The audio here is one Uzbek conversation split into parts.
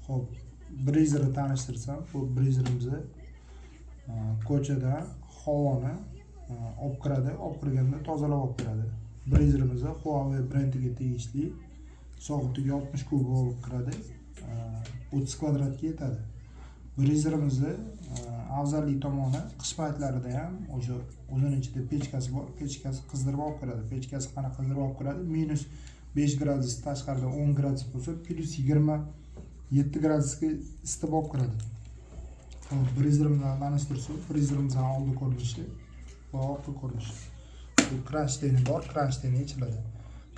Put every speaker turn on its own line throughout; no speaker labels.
Xo'p, brizerni tanishtirsam, bu brizerimizni ko'chada havoni olib kiradi, olib kirganda tozalab olib kiradi. Brizerimizni Huawei brendiga tegishli soatga 60 kub olib kiradi. 30 kvadratga yetadi. Brizerimizni afzallik tomoni qish paytlarida ham o'sha o'zining ichida pechkasi bor, pechkasi qizdirib olib kiradi. Pechkasi qanaqa qizdirib olib kiradi? -5 gradus tashqarida 10 gradus bo'lsa, +27 gradusga isitib olib kiradi. Brizerimizni tanishtirsak, brizerimizni oldi ko'rinishi va orqa ko'rinishi. Bu kronштейni bor, kronштейni yechiladi.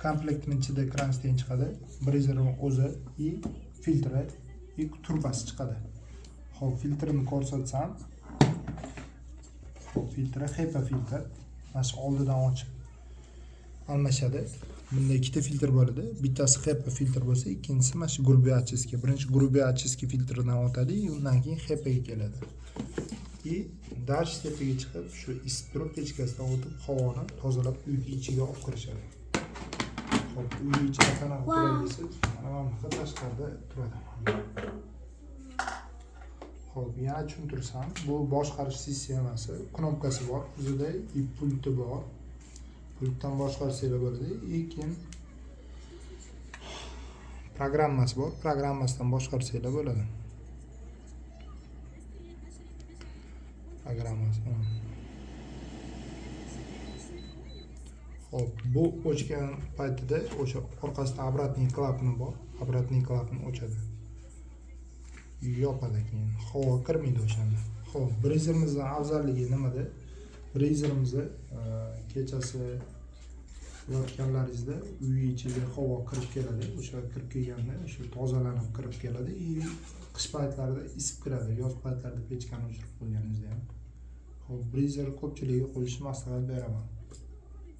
Komplektning ichida kronштейн chiqadi, brizerning o'zi и filtri и turbasi chiqadi. Xo'p, filtrini ko'rsatsam, xo'p, filtri HEPA filtr. Mana shu oldidan ochib almashadi. Bunda ikkita filtr bo'ladi. Bittasi HEPA filtr bo'lsa, ikkinchisi mana shu грубый очистка. Birinchi грубый очистка filtridan o'tadi, undan keyin HEPA ga keladi. И dальше tepaga chiqib, shu isib turib pechkasidan o'tib havoni tozalab uy ichiga olib kirishadi. Xo'p, uy ichida qanaqa turadi desiz, mana bunaqa tashqarida turadi. Xo'p, yana tushuntirsam, bu boshqarish sistemasi, knopkasi bor, o'zida и pulti bor. Pultdan boshqarsangiz bo'ladi, lekin programmasi bor, programmasidan boshqarsangiz bo'ladi. Programmasi. Xo'p, bu o'chgan paytida o'sha orqasida обратный клапан bor, обратный клапан o'chadi. Yopadi keyin, havo kirmaydi o'shanda. Xo'p, brizerimizni afzalligi nimada? Brizerimizni kechasi yotganlaringizda uy ichiga havo kirib keladi. O'sha kirib kelganda o'sha tozalanib kirib keladi. Qish paytlarida isib kiradi, yoz paytlarida pechkani o'chirib qo'yganingizda ham. Xo'p, brizer ko'pchiligiga qo'yishni maslahat beraman.